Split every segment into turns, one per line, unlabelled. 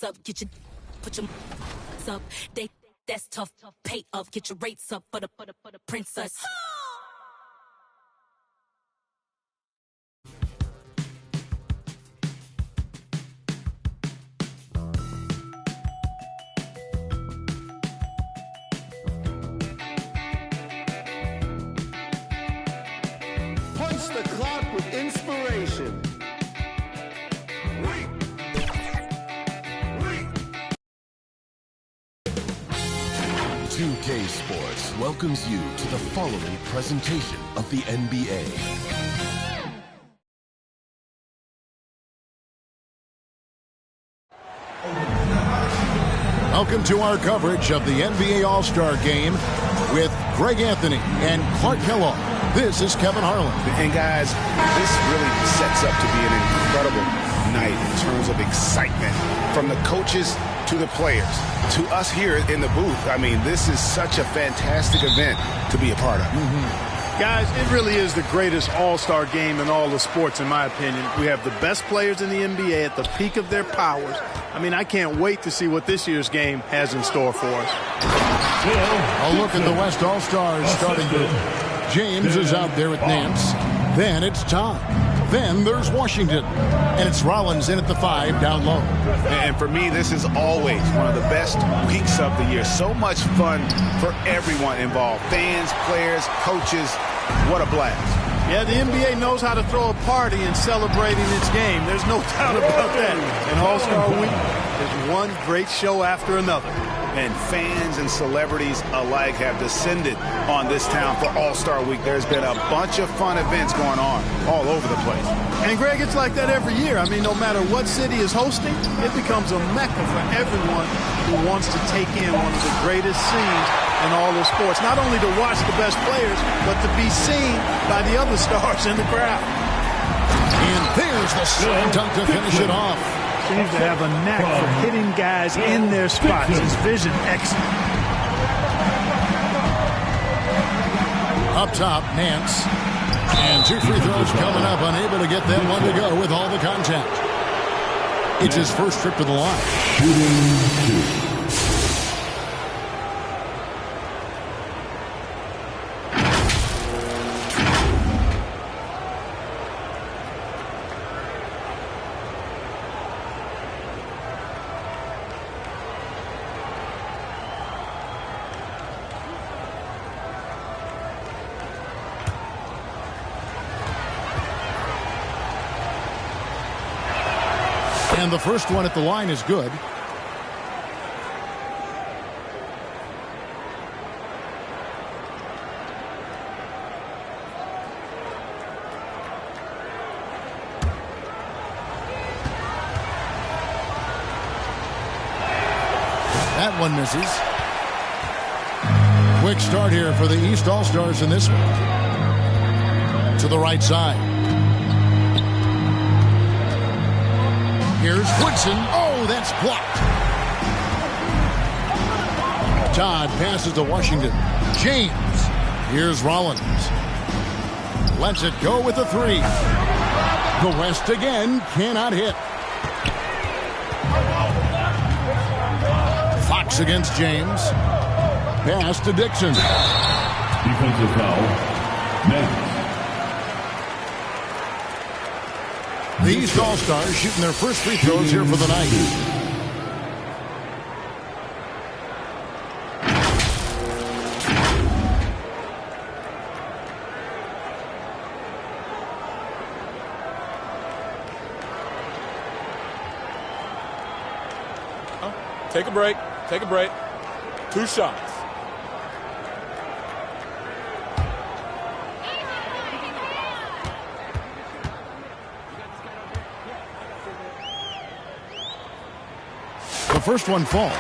up, put your up. That's tough. Pay up, get your rates up for the princess.
Punch the clock with inspiration.
2K Sports welcomes you to the following presentation of the NBA.
Welcome to our coverage of the NBA All-Star Game with Greg Anthony and Clark Kellogg. This is Kevin Harlan.
And guys, this really sets up to be an incredible night in terms of excitement from the coaches to the players, to us here in the booth. I mean, this is such a fantastic event to be a part of.
Guys, it really is the greatest all-star game in all the sports, in my opinion. We have the best players in the NBA at the peak of their powers. I mean, I can't wait to see what this year's game has in store for us.
A look at the West All-Stars starting group. James is out there at Nance. Then it's Todd. Then there's Washington. And it's Rollins in at the 5 down low.
And for me, this is always one of the best weeks of the year. So much fun for everyone involved. Fans, players, coaches. What a blast.
Yeah, the NBA knows how to throw a party in celebrating its game. There's no doubt about that. And All-Star Week is one great show after another.
And fans and celebrities alike have descended on this town for All-Star Week. There's been a bunch of fun events going on all over the place.
And, Greg, it's like that every year. I mean, no matter what city is hosting, it becomes a mecca for everyone who wants to take in one of the greatest scenes in all of sports. Not only to watch the best players, but to be seen by the other stars in the crowd.
And there's the slam dunk to finish it off.
Seems to have a knack for hitting guys in their spots. His vision excellent.
Up top, Nance. And 2 free throws coming up, unable to get that one to go with all the contact. It's his first trip to the line. Shooting 2. And the first one at the line is good. That one misses. Quick start here for the East All-Stars in this one. To the right side. Here's Woodson. Oh, that's blocked. Todd passes to Washington. James. Here's Rollins. Lets it go with the 3. The West again cannot hit. Fox against James. Pass to Dixon.
Defensive foul. Next.
The East All-Stars shooting their first free throws here for the night.
Take a break. Take a break. 2 shots.
The first one falls.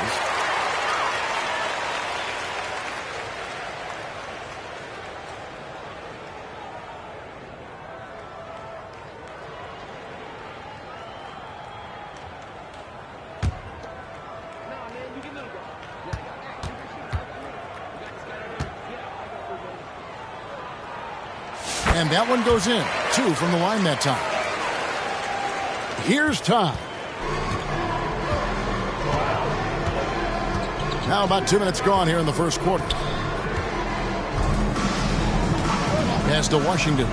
And that one goes in. 2 from the line that time. Here's Todd. Now about 2 minutes gone here in the first quarter. Pass to Washington.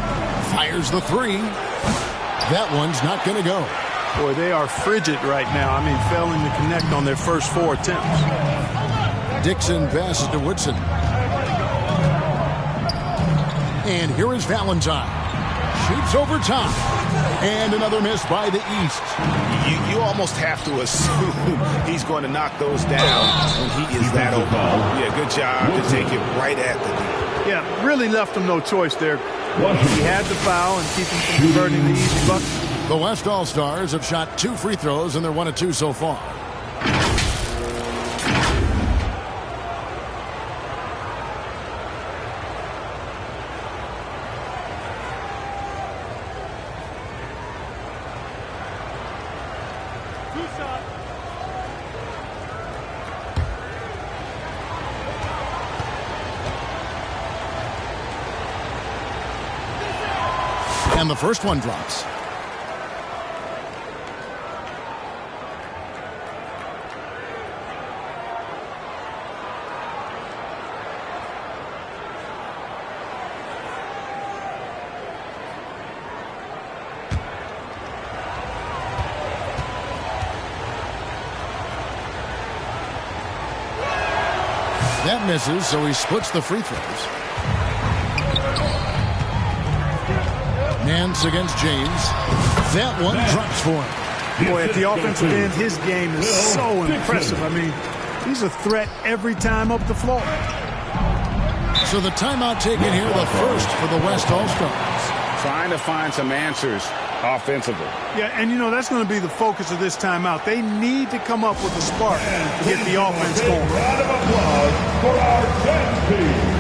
Fires the three. That one's not going to go.
Boy, they are frigid right now. I mean, failing to connect on their first 4 attempts.
Dixon passes to Woodson. And here is Valentine. Shoots over top. And another miss by the East.
You almost have to assume he's going to knock those down when he is that open. Yeah, good job to take it right at the knee.
Yeah, really left him no choice there. He had the foul and keep him from converting the easy bucket.
The West All-Stars have shot 2 free throws, and they're 1 of 2 so far. And the first one drops. That misses, so he splits the free throws. Nance against James. That one drops for him.
Boy, at the offensive end, his game is so impressive. I mean, he's a threat every time up the floor.
So the timeout taken here, the first for the West All-Stars.
Trying to find some answers offensively.
Yeah, and you know, that's going to be the focus of this timeout. They need to come up with a spark to get the offense going.
Round of applause for our 10 team.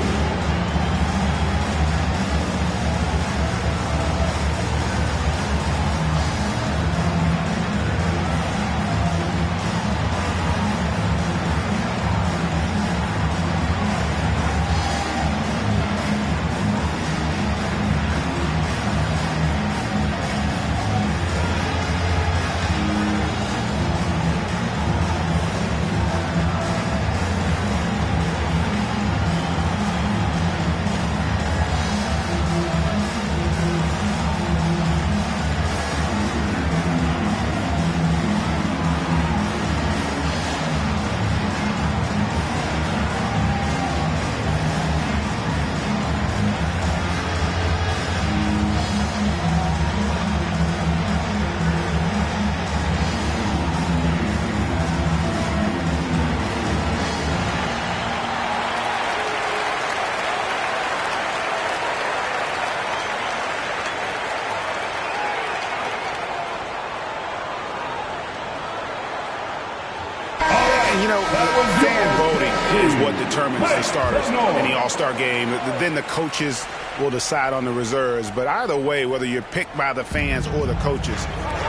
You know, fan voting is what determines the starters in the All-Star game. Then the coaches will decide on the reserves. But either way, whether you're picked by the fans or the coaches,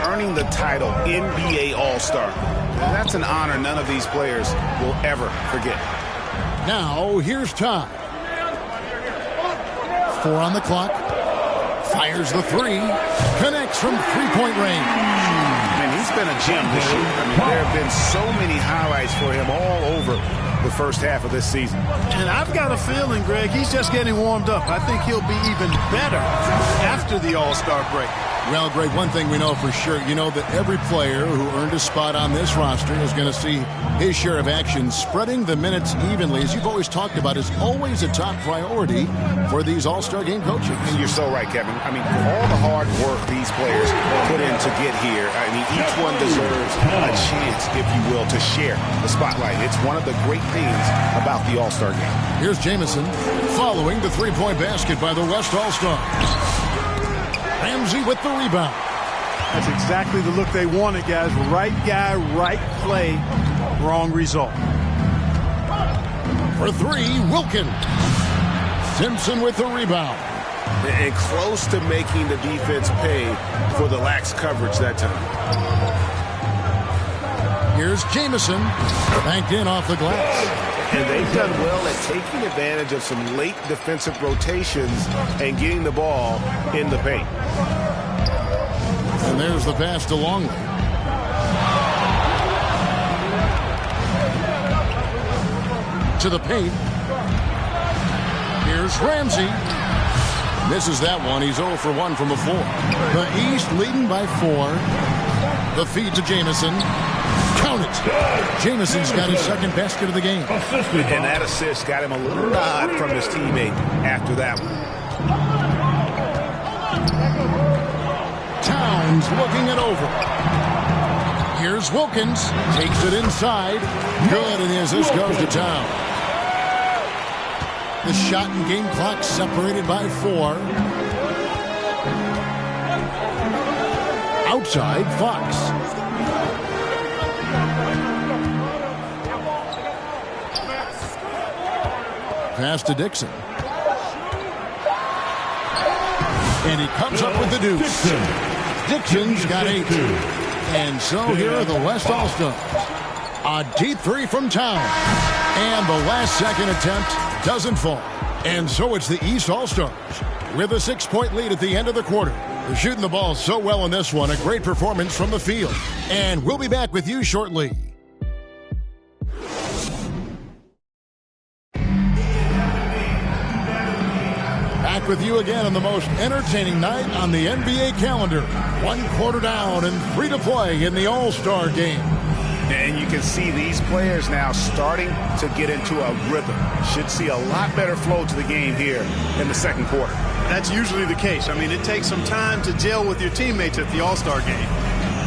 earning the title NBA All-Star, that's an honor none of these players will ever forget.
Now, here's Todd. 4 on the clock. Fires the three. Connects from three-point range.
He's been a gem this year. I mean, there have been so many highlights for him all over the first half of this season.
And I've got a feeling, Greg, he's just getting warmed up. I think he'll be even better after the All-Star break.
Well, Greg, one thing we know for sure, you know that every player who earned a spot on this roster is going to see his share of action. Spreading the minutes evenly, as you've always talked about, is always a top priority for these All-Star game coaches.
And you're so right, Kevin. I mean, for all the hard work these players put in to get here, I mean, each one deserves a chance, if you will, to share the spotlight. It's one of the great things about the All-Star game.
Here's Jamison following the three-point basket by the West All-Stars. Ramsey with the rebound.
That's exactly the look they wanted, guys. Right guy, right play, wrong result.
For three, Wilkins. Simpson with the rebound.
And close to making the defense pay for the lax coverage that time.
Here's Jamison. Banked in off the glass.
And they've done well at taking advantage of some late defensive rotations and getting the ball in the paint.
And there's the pass to Longley. To the paint. Here's Ramsey. Misses that one. He's 0 for 1 from the floor. The East leading by 4. The feed to Jamison. Count it. Jamison's got his second basket of the game.
And that assist got him a little nod from his teammate after that one.
Towns looking it over. Here's Wilkins. Takes it inside. Good, and the assist goes to Towns. The shot and game clock separated by 4. Outside, Fox. Pass to Dixon. And he comes up with the deuce. Dixon's got 8. And so here are the West All-Stars. A deep 3 from Town. And the last second attempt doesn't fall. And so it's the East All-Stars with a 6-point lead at the end of the quarter. They're shooting the ball so well in this one. A great performance from the field. And we'll be back with you shortly. Back with you again on the most entertaining night on the NBA calendar. 1 quarter down and 3 to play in the All-Star game.
And you can see these players now starting to get into a rhythm. Should see a lot better flow to the game here in the second quarter.
That's usually the case. I mean, it takes some time to gel with your teammates at the All-Star game.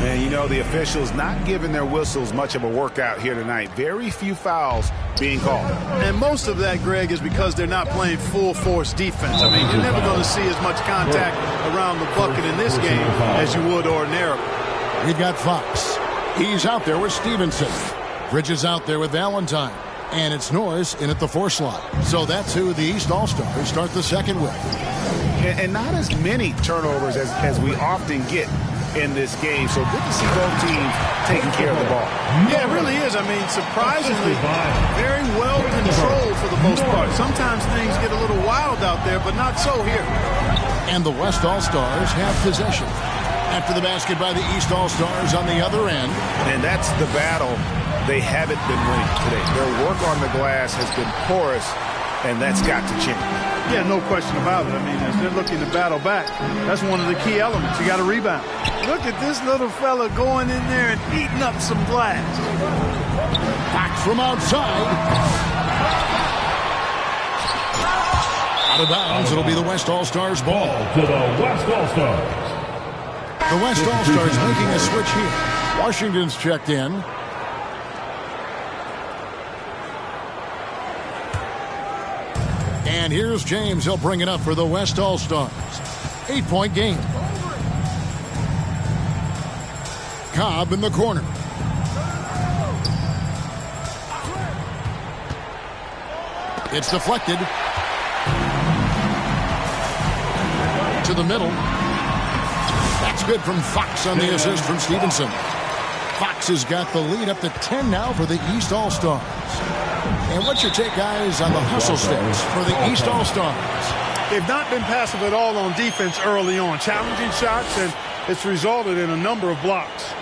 And, you know, the officials not giving their whistles much of a workout here tonight. Very few fouls being called.
And most of that, Greg, is because they're not playing full-force defense. I mean, you're never going to see as much contact around the bucket in this game as you would ordinarily.
We've got Fox. He's out there with Stevenson. Bridges out there with Valentine. And it's Norris in at the 4 slot. So that's who the East All-Stars start the second with.
And not as many turnovers as we often get in this game. So good to see both teams taking care of the ball.
Yeah, it really is. I mean, surprisingly, very well controlled for the most part. Sometimes things get a little wild out there, but not so here.
And the West All-Stars have possession. After the basket by the East All-Stars on the other end.
And that's the battle they haven't been winning today. Their work on the glass has been porous, and that's got to change.
Yeah, no question about it. I mean, as they're looking to battle back, that's one of the key elements. You got to rebound. Look at this little fella going in there and eating up some glass.
Back from outside. Out of bounds, it'll be the West All-Stars ball.
To the West All-Stars.
The West All-Stars making a switch here. Washington's checked in. And here's James. He'll bring it up for the West All-Stars. 8-point game. Cobb in the corner. It's deflected. To the middle. That's good from Fox on the assist from Stevenson. Fox has got the lead up to 10 now for the East All-Stars. And what's your take, guys, on the hustle stats for the East All-Stars?
They've not been passive at all on defense early on. Challenging shots, and it's resulted in a number of blocks.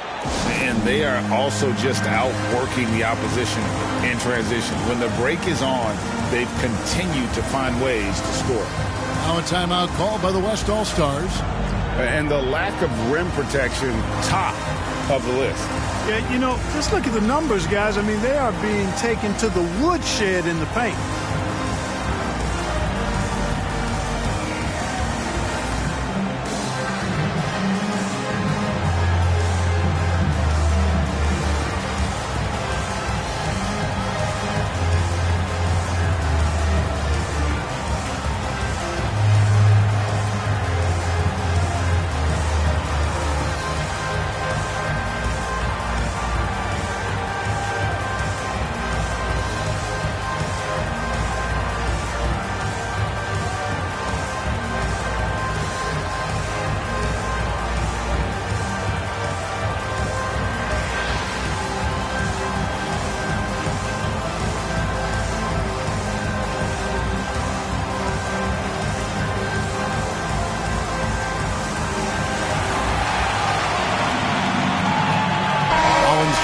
And they are also just outworking the opposition in transition. When the break is on, they've continued to find ways to score.
Now a timeout called by the West All-Stars.
And the lack of rim protection, top of the list.
Yeah, you know, just look at the numbers, guys. I mean, they are being taken to the woodshed in the paint.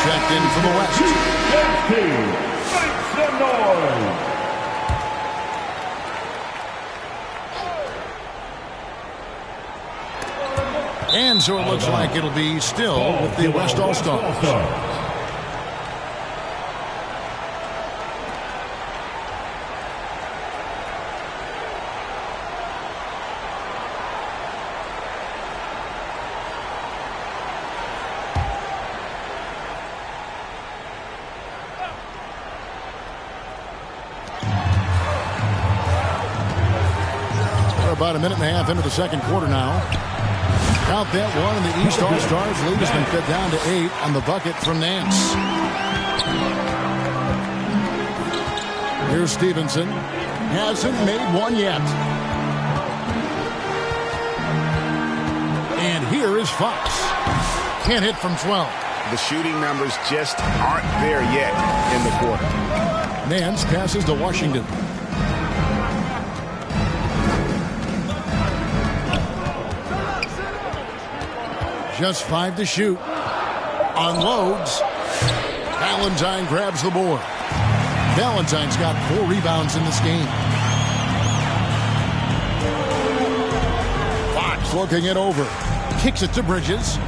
Checked in for the West.
Make some noise.
And so it looks like it'll be still with the West All-Stars. About a minute and a half into the second quarter now. Count that one, and the East All-Stars lead has been cut down to 8 on the bucket from Nance. Here's Stevenson. Hasn't made one yet. And here is Fox. Can't hit from 12.
The shooting numbers just aren't there yet in the quarter.
Nance passes to Washington. Just 5 to shoot. Unloads. Valentine grabs the board. Valentine's got 4 rebounds in this game. Fox looking it over. Kicks it to Bridges.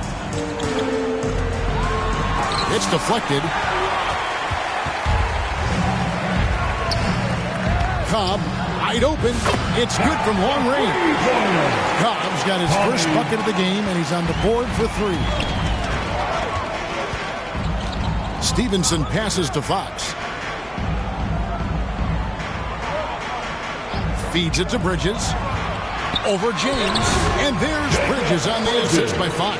It's deflected. Cobb wide open. It's good from long range. Cobb's got his first bucket of the game, and he's on the board for 3. Stevenson passes to Fox. Feeds it to Bridges. Over James. And there's Bridges on the assist by Fox.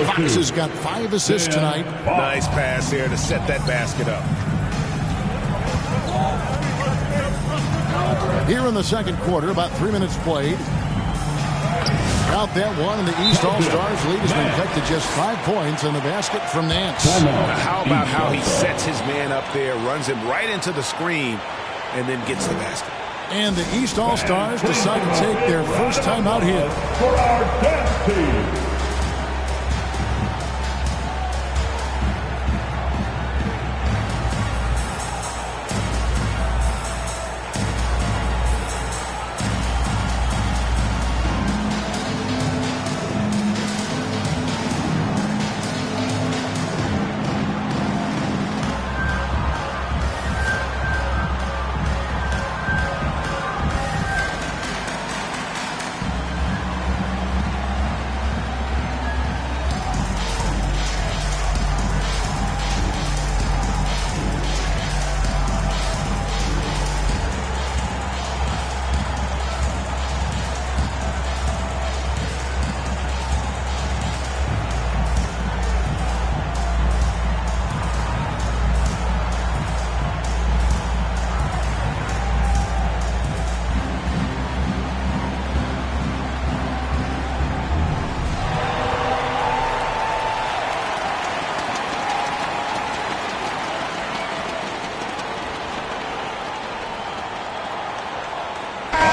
Fox has got 5 assists tonight.
Nice pass there to set that basket up.
Here in the second quarter, about 3 minutes played. Out that one, and the East All-Stars lead has been cut to just 5 points in the basket from Nance.
How about how he sets his man up there, runs him right into the screen, and then gets the basket.
And the East All-Stars decide to take their first time out here.
For our dance team.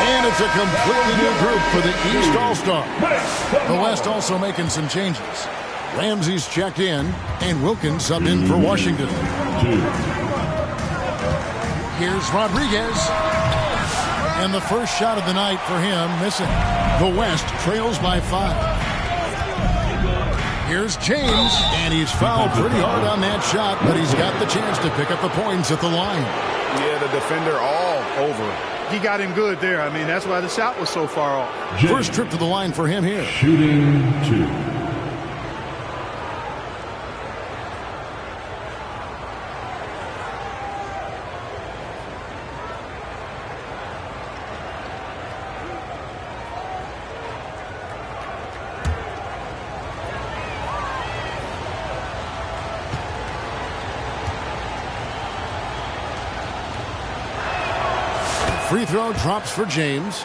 And it's a completely new group for the East All-Star. The West also making some changes. Ramsey's checked in, and Wilkins subbed in for Washington. Here's Rodriguez. And the first shot of the night for him, missing. The West trails by 5. Here's James, and he's fouled pretty hard on that shot, but he's got the chance to pick up the points at the line.
Yeah, the defender all over him.
He got him good there. I mean, that's why the shot was so far off.
First trip to the line for him here.
Shooting 2.
Free throw drops for James.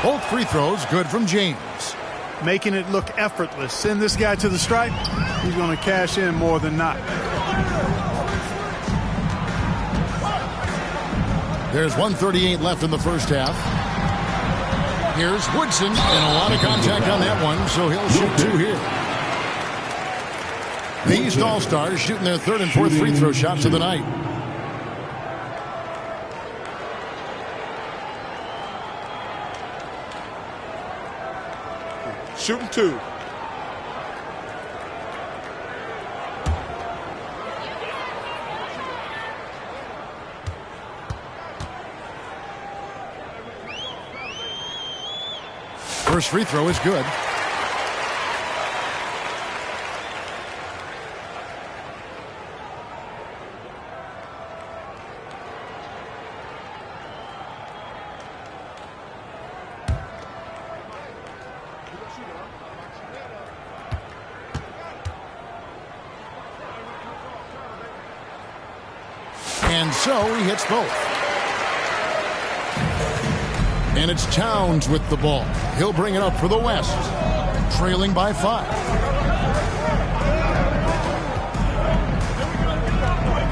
Both free throws good from James.
Making it look effortless. Send this guy to the stripe. He's going to cash in more than not.
There's 1:38 left in the first half. Here's Woodson, and a lot of contact on that one, so he'll shoot 2 here. The East All-Stars shooting their 3rd and 4th free throw shots of the night.
Shooting 2.
First free throw is good. And so he hits both. And it's Towns with the ball. He'll bring it up for the West. Trailing by 5.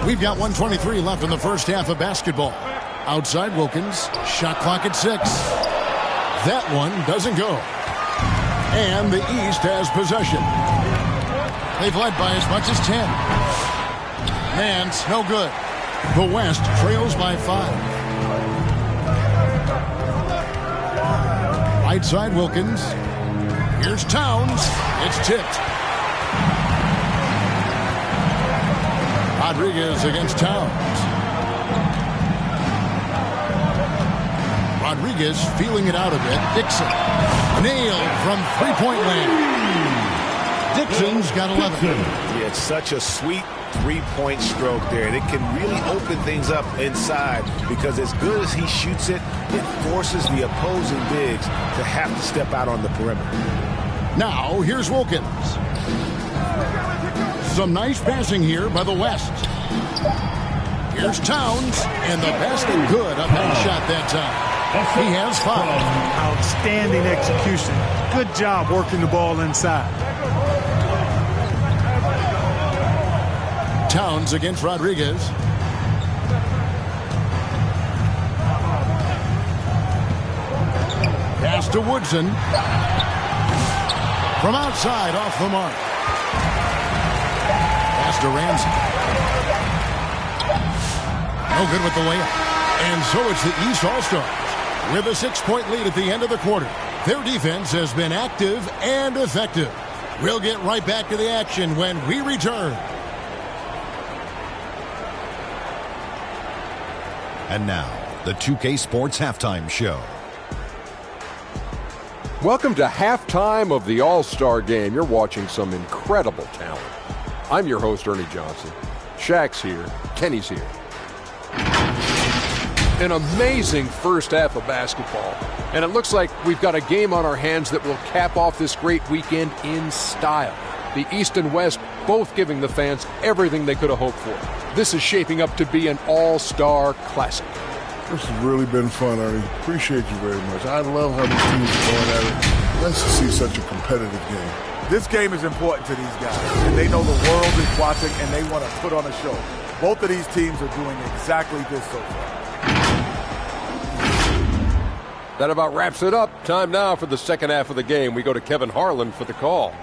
We've got 1:23 left in the first half of basketball. Outside Wilkins. Shot clock at 6. That one doesn't go. And the East has possession. They've led by as much as 10. And it's no good. The West trails by 5. Right side Wilkins. Here's Towns. It's tipped. Rodriguez against Towns. Rodriguez feeling it out a bit. Dixon. Nailed from three-point land. Dixon's got 11.
Yeah, it's such a sweet three-point stroke there. And it can really open things up inside because as good as he shoots it, it forces the opposing bigs to have to step out on the perimeter.
Now, here's Wilkins. Some nice passing here by the West. Here's Towns, and the basket good. Up and shot that time. He has 5.
Outstanding execution. Good job working the ball inside.
Towns against Rodriguez. Pass to Woodson. From outside, off the mark. Pass to Ramsey. No good with the layup. And so it's the East All-Stars with a 6-point lead at the end of the quarter. Their defense has been active and effective. We'll get right back to the action when we return.
And now, the 2K Sports Halftime Show.
Welcome to halftime of the All-Star Game. You're watching some incredible talent. I'm your host, Ernie Johnson. Shaq's here. Kenny's here. An amazing first half of basketball. And it looks like we've got a game on our hands that will cap off this great weekend in style. The East and West both giving the fans everything they could have hoped for. This is shaping up to be an all-star classic.
This has really been fun, Ernie. Appreciate you very much. I love how these teams are going at it. Nice to see such a competitive game.
This game is important to these guys, and they know the world is watching, and they want to put on a show. Both of these teams are doing exactly this so far.
That about wraps it up. Time now for the second half of the game. We go to Kevin Harlan for the call.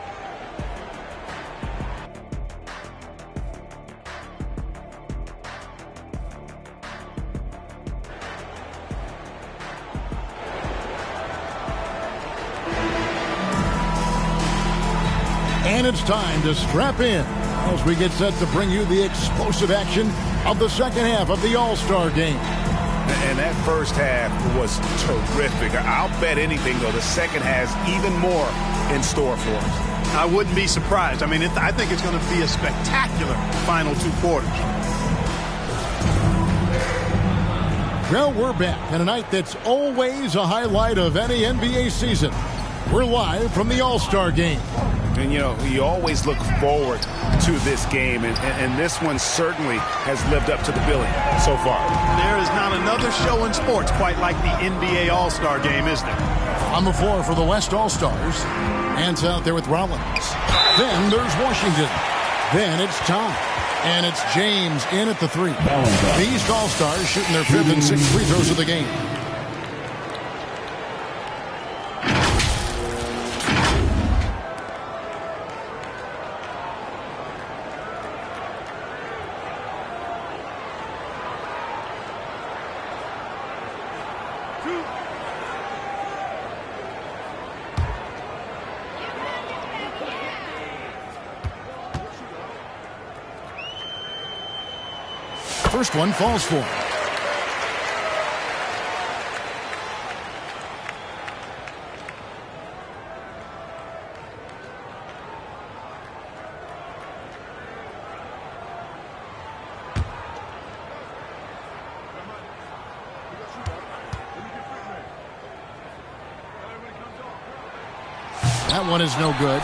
And it's time to strap in as we get set to bring you the explosive action of the second half of the All-Star Game.
And that first half was terrific. I'll bet anything, though, the second has even more in store for us.
I wouldn't be surprised. I mean, I think it's going to be a spectacular final 2 quarters.
Well, we're back on a night that's always a highlight of any NBA season. We're live from the All-Star Game.
And, you know, you always look forward to this game, and this one certainly has lived up to the billing so far.
There is not another show in sports quite like the NBA All-Star Game, is there?
On the floor for the West All-Stars. Hands out there with Rollins. Then there's Washington. Then it's Tom. And it's James in at the 3. The East All-Stars shooting their 5th and 6th free throws of the game. First one falls for him. That one is no good.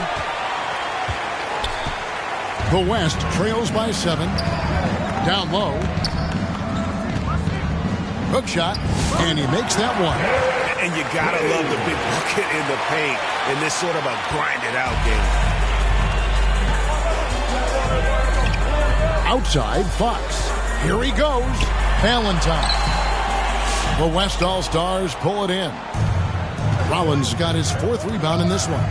The West trails by 7. Down low. Hook shot, and he makes that one.
And you gotta love the big bucket in the paint in this sort of a grinded-out game.
Outside, Fox. Here he goes. Valentine. The West All-Stars pull it in. Rollins got his 4th rebound in this one.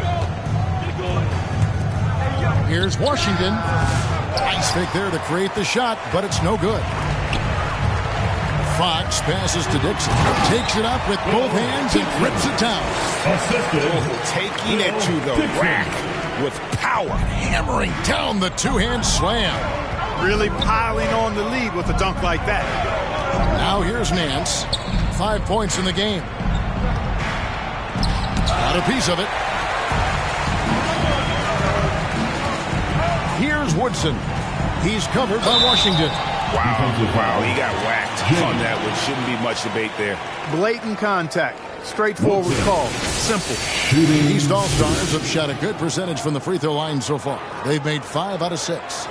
Here's Washington. Nice fake there to create the shot, but it's no good. Fox passes to Dixon. Takes it up with both hands and rips it down.
Taking it to the rack with power.
Hammering down the 2-hand slam.
Really piling on the lead with a dunk like that.
Now here's Nance. 5 points in the game. Got a piece of it. Here's Woodson. He's covered by Washington.
Wow, he got whacked on that one. Shouldn't be much debate there.
Blatant contact. Straightforward call. Simple.
East All-Stars have shot a good percentage from the free throw line so far. They've made 5 out of 6.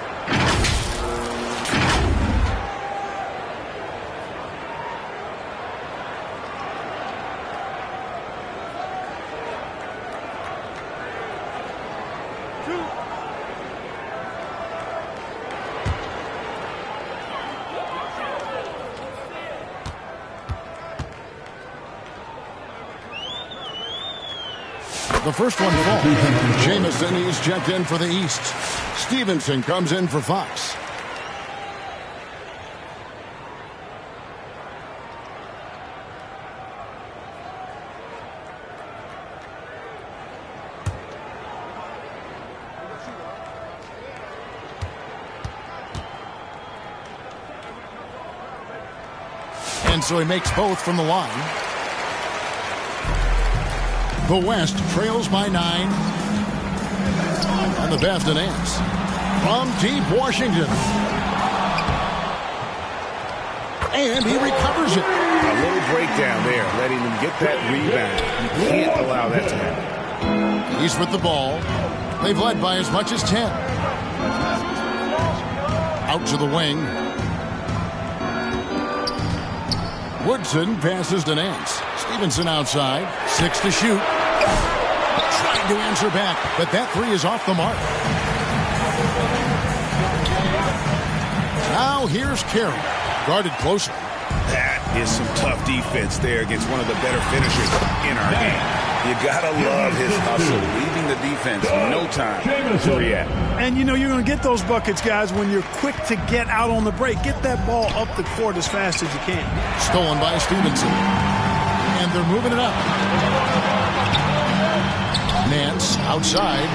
The first one falls. Jamison is checked in for the East. Stevenson comes in for Fox. And so he makes both from the line. The West trails by 9. On the pass to Nance. From deep Washington. And he recovers it.
A little breakdown there, letting him get that rebound. You can't allow that to happen.
He's with the ball. They've led by as much as 10. Out to the wing. Woodson passes to Nance. Stevenson outside. 6 to shoot. Trying to answer back, but that 3 is off the mark. Now here's Carey. Guarded closely.
That is some tough defense there against one of the better finishers in our game. You gotta love his hustle, leaving the defense no time to react.
And you know you're going to get those buckets, guys, when you're quick to get out on the break. Get that ball up the court as fast as you can.
Stolen by Stevenson. And they're moving it up. Nance outside.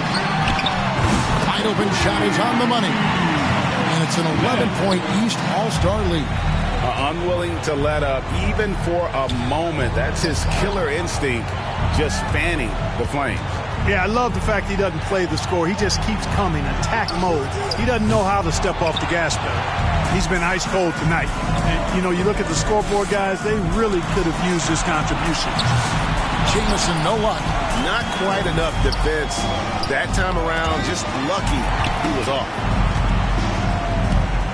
Wide open shot is on the money. And it's an 11-point East All-Star lead.
Unwilling to let up even for a moment. That's his killer instinct, just fanning the flames.
Yeah, I love the fact he doesn't play the score. He just keeps coming, attack mode. He doesn't know how to step off the gas pedal. He's been ice cold tonight. And, you know, you look at the scoreboard, guys, they really could have used his contribution.
Jamison, no luck.
Not quite enough defense. That time around, just lucky he was off.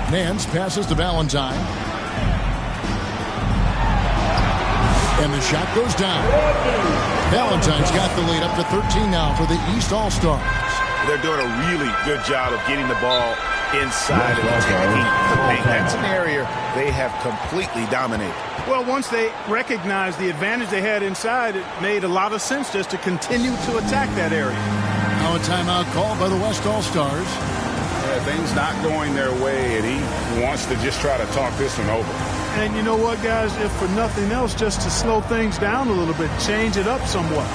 Nance passes to Valentine. And the shot goes down. Valentine's got the lead up to 13 now for the East All-Stars.
They're doing a really good job of getting the ball inside and attacking the paint. That's an area they have completely dominated.
Well, once they recognized the advantage they had inside, it made a lot of sense just to continue to attack that area.
Now a timeout called by the West All-Stars.
Yeah, things not going their way, and he wants to just try to talk this one over.
And you know what, guys? If for nothing else, just to slow things down a little bit, change it up somewhat.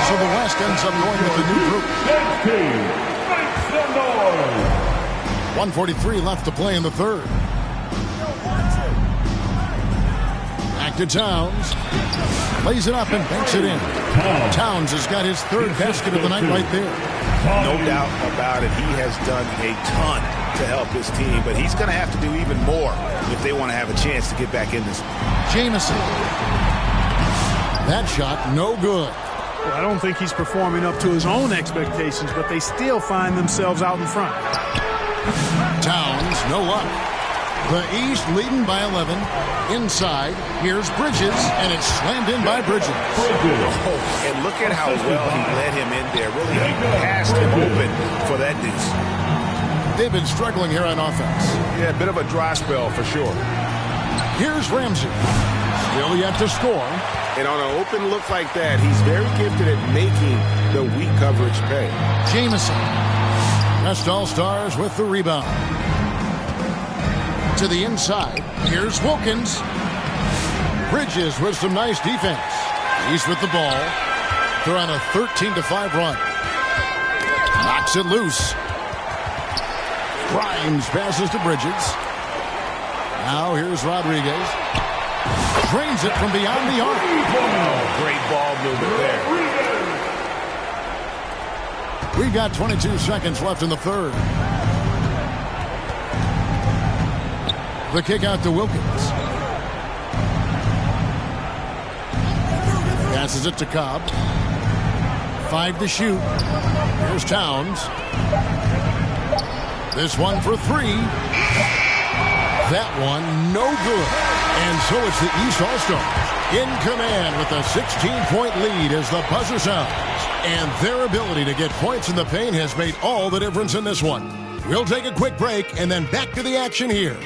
So the West ends up going with the new group. 1:43 left to play in the third. Back to Towns. Lays it up and banks it in. Towns has got his third basket of the night right there.
No doubt about it. He has done a ton to help his team, but he's going to have to do even more if they want to have a chance to get back in this.
Jamison. That shot, no good.
Well, I don't think he's performing up to his own expectations, but they still find themselves out in front.
Towns, no luck. The East leading by 11. Inside, here's Bridges, and it's slammed in by Bridges.
Oh, and look at how well he led him in there. Really, he passed him open for that deuce.
They've been struggling here on offense.
Yeah, a bit of a dry spell for sure.
Here's Ramsey. Still yet to score.
And on an open look like that, he's very gifted at making the weak coverage pay.
Jamison. West All-Stars with the rebound. To the inside. Here's Wilkins. Bridges with some nice defense. He's with the ball. They're on a 13-5 run. Knocks it loose. Grimes passes to Bridges. Now here's Rodriguez. Drains it from beyond the arc.
Oh, great ball movement there.
We've got 22 seconds left in the third. The kick out to Wilkins. Passes it to Cobb. 5 to shoot. Here's Towns. This one for 3. That one, no good. And so it's the East All-Stars in command with a 16-point lead as the buzzer sounds. And their ability to get points in the paint has made all the difference in this one. We'll take a quick break and then back to the action here.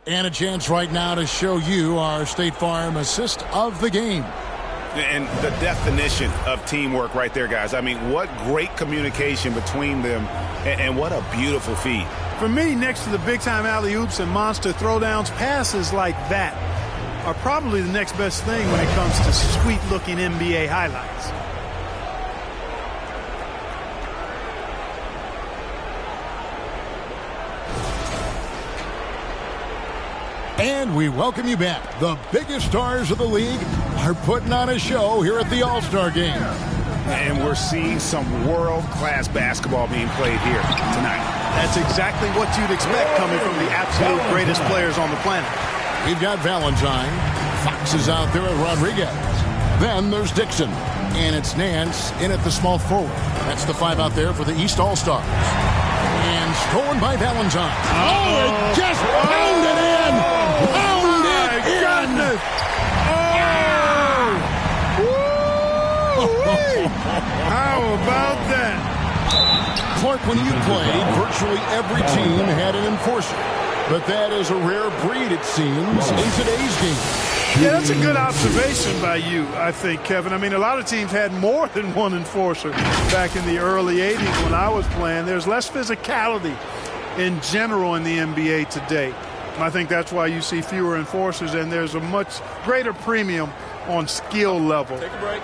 And a chance right now to show you our State Farm assist of the game.
And the definition of teamwork right there, guys. I mean, what great communication between them, and what a beautiful feed.
For me, next to the big-time alley-oops and monster throwdowns, passes like that are probably the next best thing when it comes to sweet-looking NBA highlights.
And we welcome you back. The biggest stars of the league are putting on a show here at the All-Star Game.
And we're seeing some world-class basketball being played here tonight.
That's exactly what you'd expect coming from the absolute greatest players on the planet.
We've got Valentine. Fox is out there at Rodriguez. Then there's Dixon. And it's Nance in at the small forward. That's the 5 out there for the East All-Stars. And stolen by Valentine. Oh, it just pounded in! Pounded in!
Goodness. Oh! How about that?
Clark, when you played, virtually every team had an enforcer. But that is a rare breed, it seems, in today's game.
Yeah, that's a good observation by you, I think, Kevin. I mean, a lot of teams had more than one enforcer back in the early 80s when I was playing. There's less physicality in general in the NBA today. And I think that's why you see fewer enforcers, and there's a much greater premium on skill level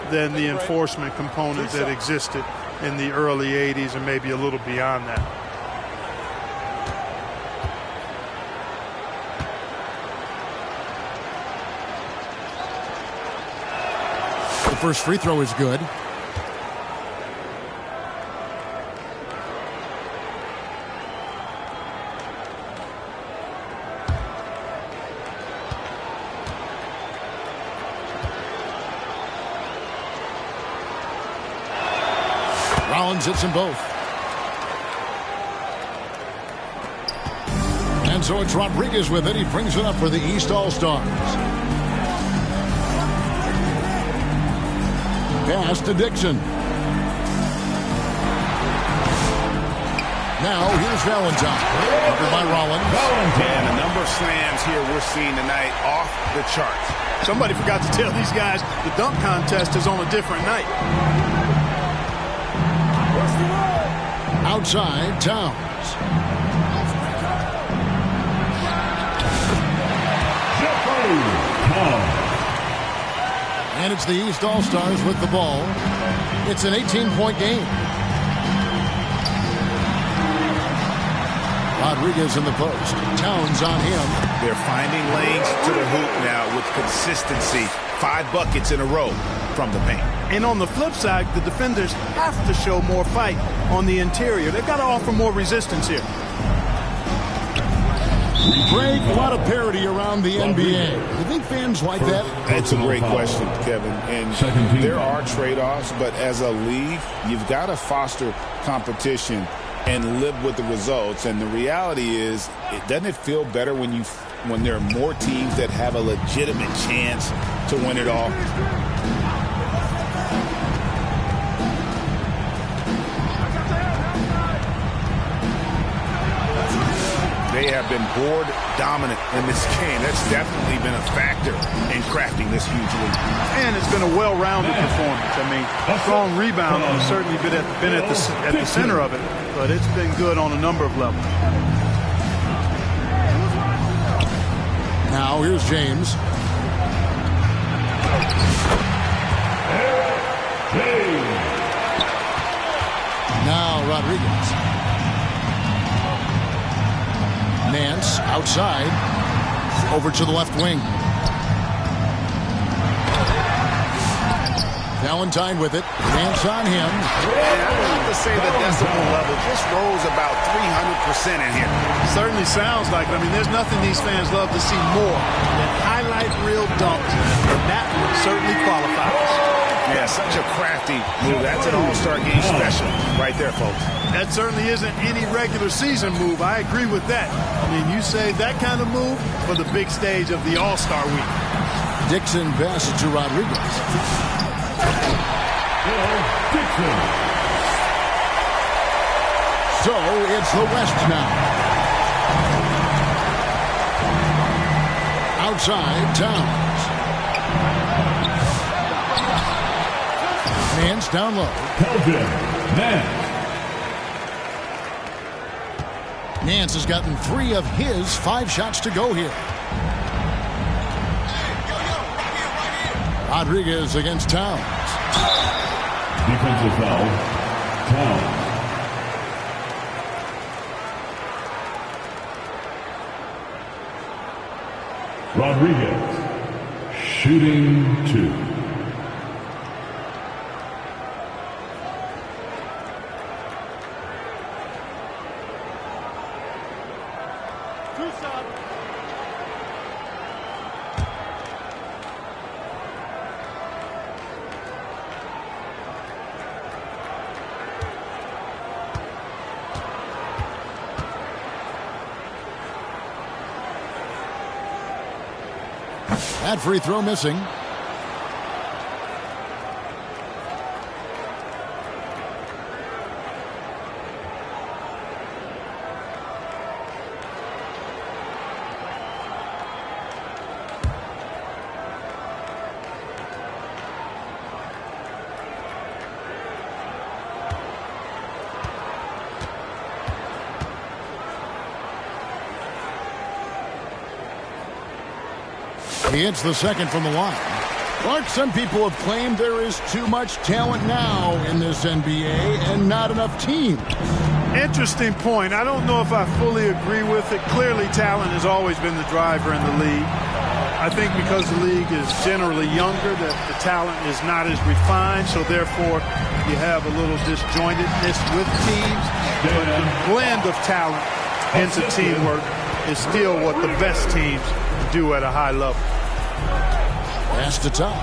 than the enforcement component that existed in the early 80s and maybe a little beyond that.
The first free throw is good. Rollins hits them both. And so it's Rodriguez with it. He brings it up for the East All-Stars. Pass to Dixon. Now here's Valentine. Covered by Rollins.
And the number of slams here we're seeing tonight off the charts.
Somebody forgot to tell these guys the dunk contest is on a different night.
Outside, Towns. And it's the East All-Stars with the ball. It's an 18-point game. Rodriguez in the post. Towns on him.
They're finding lanes to the hoop now with consistency. 5 buckets in a row from the paint.
And on the flip side, the defenders have to show more fight on the interior. They've got to offer more resistance here.
Greg, a lot of parity around the NBA. You think fans like that?
That's a great question, Kevin. And there are trade-offs, but as a league, you've got to foster competition and live with the results. And the reality is, doesn't it feel better when there are more teams that have a legitimate chance to win it all? They have been board dominant in this game. That's definitely been a factor in crafting this huge lead.
And it's been a well-rounded performance. I mean, strong rebound has certainly been at the center of it, but it's been good on a number of levels.
Now here's James. Now Rodriguez. Nance outside, over to the left wing. Valentine with it. Nance on him.
Yeah, I'd have to say the decibel level just rose about 300% in here.
Certainly sounds like it. I mean, there's nothing these fans love to see more than highlight reel dunks, and that one certainly qualifies.
Yeah, such a crafty move. That's an all-star game special right there, folks.
That certainly isn't any regular season move. I agree with that. I mean, you save that kind of move for the big stage of the All-Star week.
Dixon passes to Rodriguez. So it's the West now. Outside, Towns. Nance down low. Nance has gotten 3 of his 5 shots to go here. Rodriguez against Towns.
Defensive foul, Towns. Rodriguez, shooting 2.
That free throw missing. He hits the second from the line. Clark, some people have claimed there is too much talent now in this NBA and not enough teams.
Interesting point. I don't know if I fully agree with it. Clearly, talent has always been the driver in the league. I think because the league is generally younger, that the talent is not as refined, so therefore you have a little disjointedness with teams. But the blend of talent into teamwork is still what the best teams do at a high level.
Pass to Todd.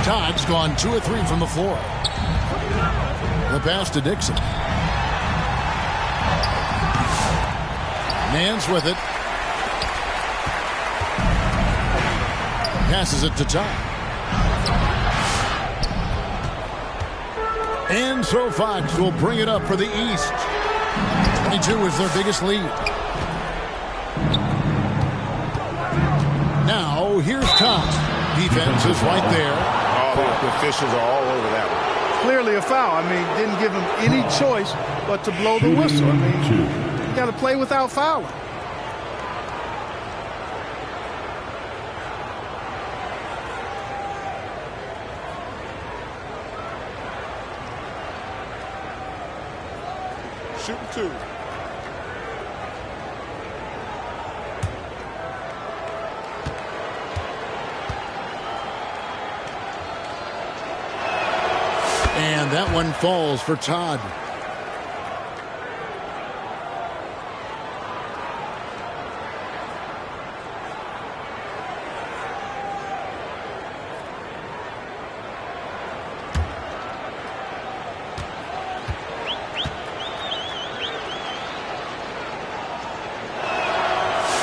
Todd's gone 2 of 3 from the floor. The pass to Dixon. Nance with it. Passes it to Todd. And so Fox will bring it up for the East. 22 is their biggest lead. Now, here's Todd. Defense is right there.
Oh, the officials are all over that one.
Clearly a foul. I mean, didn't give him any choice but to blow the whistle. I mean, you got to play without fouling.
Shooting 2.
And that one falls for Todd.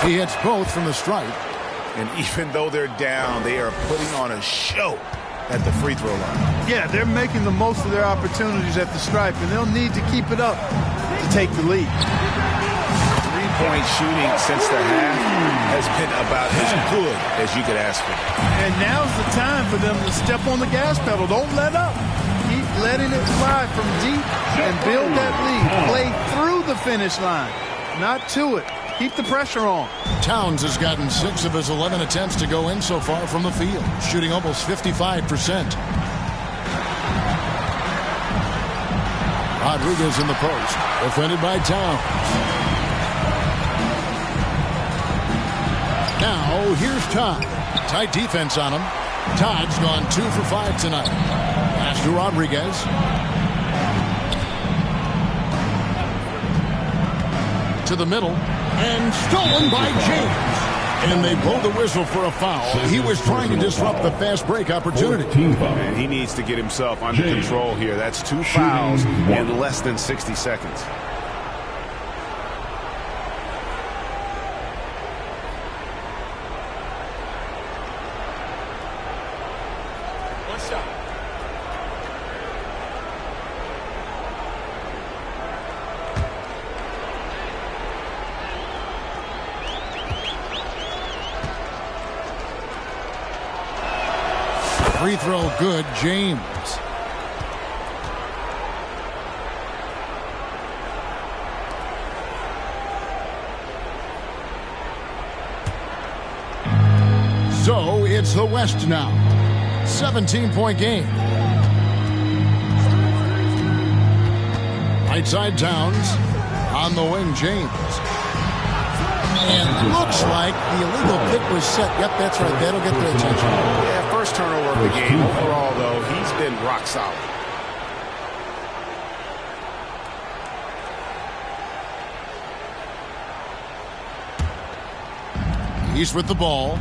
He hits both from the stripe.
And even though they're down, they are putting on a show at the free throw line.
Yeah, they're making the most of their opportunities at the stripe, and they'll need to keep it up to take the lead.
Three-point shooting since the half has been about as good as you could ask for.
And now's the time for them to step on the gas pedal. Don't let up. Keep letting it fly from deep and build that lead. Play through the finish line, not to it. Keep the pressure on. Towns has gotten 6 of his 11 attempts to go in so far from the field, shooting almost 55%. Rodriguez in the post, defended by Towns. Now, here's Todd. Tight defense on him. Todd's gone 2 for 5 tonight. Pass to Rodriguez. To the middle. And stolen by James. And they blow the whistle for a foul. He was trying to disrupt the fast break opportunity.
And he needs to get himself under control here. That's 2 fouls in less than 60 seconds.
One shot.
Free throw good, James. So it's the West now. 17-point game. Right side Towns. On the wing, James. And looks like the illegal pick was set. Yep, that's right. That'll get their attention.
Yeah, first turnover of the game. Overall, though, he's been rock solid.
He's with the ball.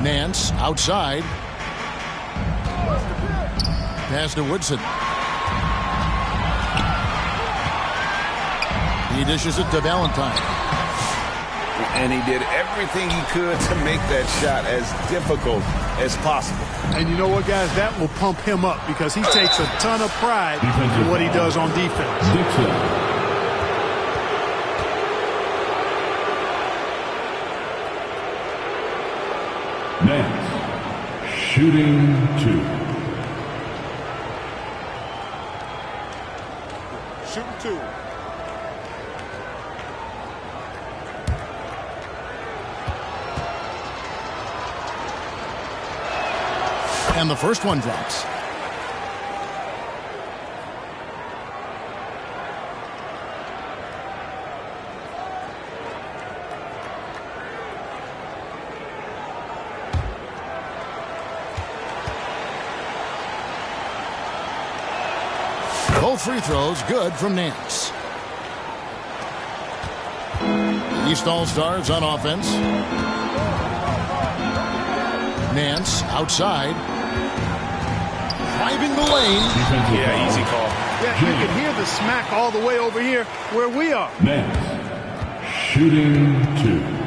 Nance outside. Pass to Woodson. He dishes it to Valentine.
And he did everything he could to make that shot as difficult as possible.
And you know what, guys? That will pump him up because he takes a ton of pride in what he does on defense.
Nance, shooting 2.
shooting 2.
And the first one drops. Both free throws good from Nance. East All-Stars on offense. Nance outside. Driving the lane.
Yeah, easy call.
Yeah, you can hear the smack all the way over here where we are.
Nance, shooting 2.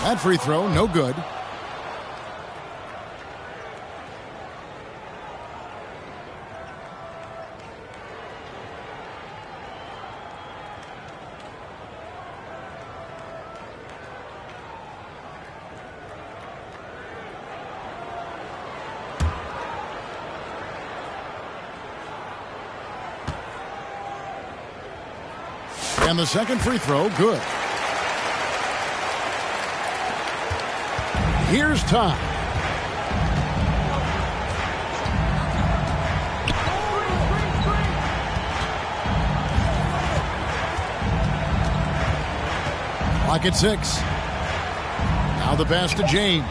That free throw, no good. And the second free throw, good. Here's time. Clock at 6. Now the pass to James.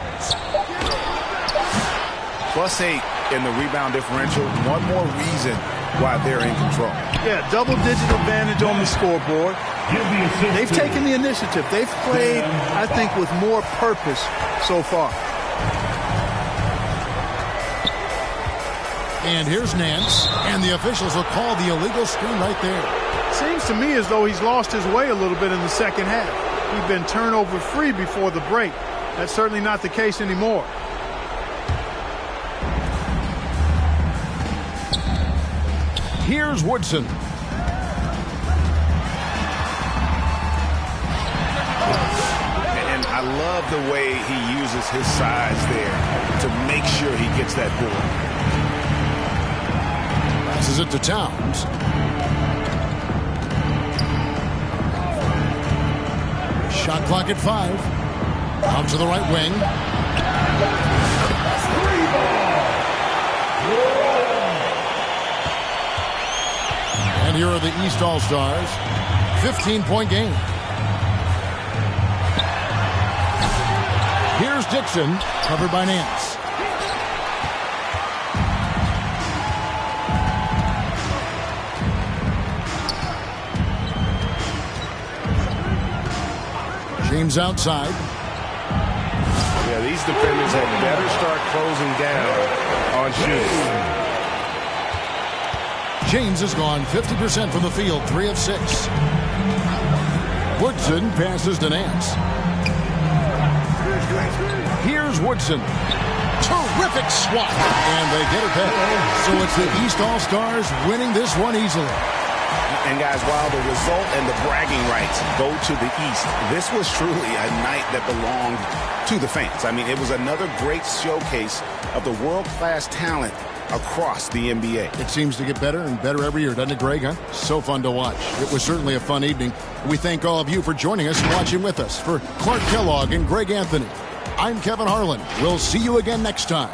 +8 in the rebound differential. One more reason why they're in control.
Yeah, double-digit advantage on the scoreboard. They've taken the initiative. They've played, I think, with more purpose so far.
And here's Nance, and the officials will call the illegal screen right there.
Seems to me as though he's lost his way a little bit in the second half. He'd been turnover-free before the break. That's certainly not the case anymore.
Here's Woodson.
And I love the way he uses his size there to make sure he gets that board.
Passes it to Towns. Shot clock at 5. Out to the right wing. And here are the East All-Stars. 15-point game. Here's Dixon, covered by Nance. James outside.
Yeah, these defenders had better start closing down on shooting.
James has gone 50% from the field, 3 of 6. Woodson passes to Nance. Here's Woodson. Terrific swat. And they get it back. So it's the East All-Stars winning this one easily.
And guys, while the result and the bragging rights go to the East, this was truly a night that belonged to the fans. I mean, it was another great showcase of the world-class talent across the NBA.
It seems to get better and better every year, doesn't it, Greg? Huh? So fun to watch. It was certainly a fun evening. We thank all of you for joining us and watching with us. For Clark Kellogg and Greg Anthony, I'm Kevin Harlan. We'll see you again next time.